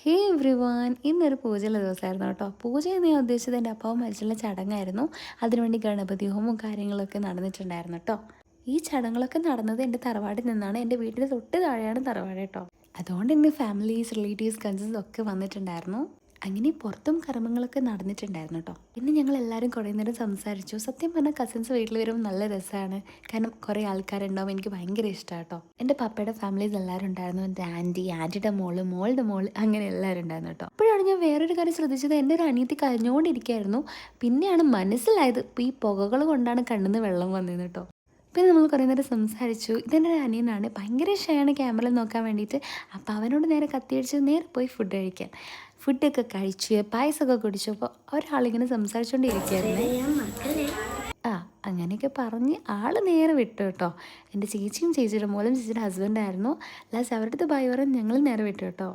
ഹേ everyone, ഇന്നൊരു പൂജയുള്ള ദിവസമായിരുന്നു കേട്ടോ. പൂജ എന്ന് ഞാൻ ഉദ്ദേശിച്ചത് എൻ്റെ അപ്പാവും മരിച്ചുള്ള ചടങ്ങായിരുന്നു. അതിനുവേണ്ടി ഗണപതി ഹോമവും കാര്യങ്ങളൊക്കെ നടന്നിട്ടുണ്ടായിരുന്നു കേട്ടോ. ഈ ചടങ്ങുകളൊക്കെ നടന്നത് എൻ്റെ തറവാടിൽ നിന്നാണ്. എൻ്റെ വീടിൻ്റെ തൊട്ട് താഴെയാണ് തറവാട് കേട്ടോ. അതുകൊണ്ട് എൻ്റെ ഫാമിലീസ്, റിലേറ്റീവ്സ്, കസിൻസ് ഒക്കെ വന്നിട്ടുണ്ടായിരുന്നു. അങ്ങനെ പുറത്തും കർമ്മങ്ങളൊക്കെ നടന്നിട്ടുണ്ടായിരുന്നു കേട്ടോ. പിന്നെ ഞങ്ങൾ എല്ലാവരും കുറേ നേരം സംസാരിച്ചു. സത്യം പറഞ്ഞാൽ കസിൻസ് വീട്ടിൽ വരുമ്പോൾ നല്ല രസമാണ്. കാരണം കുറേ ആൾക്കാരുണ്ടാവും. എനിക്ക് ഭയങ്കര ഇഷ്ടമാണ് കേട്ടോ. എൻ്റെ പപ്പയുടെ ഫാമിലീസ് എല്ലാവരും ഉണ്ടായിരുന്നു. എൻ്റെ ആൻറ്റിയുടെ മോള്, മോളുടെ മോള്, അങ്ങനെ എല്ലാവരും ഉണ്ടായിരുന്നു കേട്ടോ. അപ്പോഴാണ് ഞാൻ വേറൊരു കാര്യം ശ്രദ്ധിച്ചത്. എൻ്റെ ഒരു അനിയത്തി കരഞ്ഞുകൊണ്ടിരിക്കുകയായിരുന്നു. പിന്നെയാണ് മനസ്സിലായത് ഇപ്പോൾ ഈ പുകകൾ കൊണ്ടാണ് കണ്ണിന്ന് വെള്ളം വന്നത് കേട്ടോ. പിന്നെ നമ്മൾ കുറേ നേരം സംസാരിച്ചു. ഇതെൻ്റെ ഒരു അനിയനാണ്, ഭയങ്കര ഷെയാണ് ക്യാമറയിൽ നോക്കാൻ വേണ്ടിയിട്ട്. അപ്പോൾ അവനോട് നേരെ കത്തിയടിച്ച് നേരെ പോയി ഫുഡ് കഴിക്കാൻ. ഫുഡൊക്കെ കഴിച്ച് പായസമൊക്കെ കുടിച്ചപ്പോൾ ഒരാളിങ്ങനെ സംസാരിച്ചുകൊണ്ടിരിക്കുകയായിരുന്നേ. ആ, അങ്ങനെയൊക്കെ പറഞ്ഞ് ആൾ നേരെ വിട്ടു കേട്ടോ. എൻ്റെ ചേച്ചിയും ചേച്ചിയുടെ മോളും ചേച്ചിയുടെ ഹസ്ബൻഡായിരുന്നു. ലാസ്റ്റ് അവരുടെ അടുത്ത് ബൈ പറഞ്ഞ് ഞങ്ങൾ നേരെ വിട്ടു കേട്ടോ.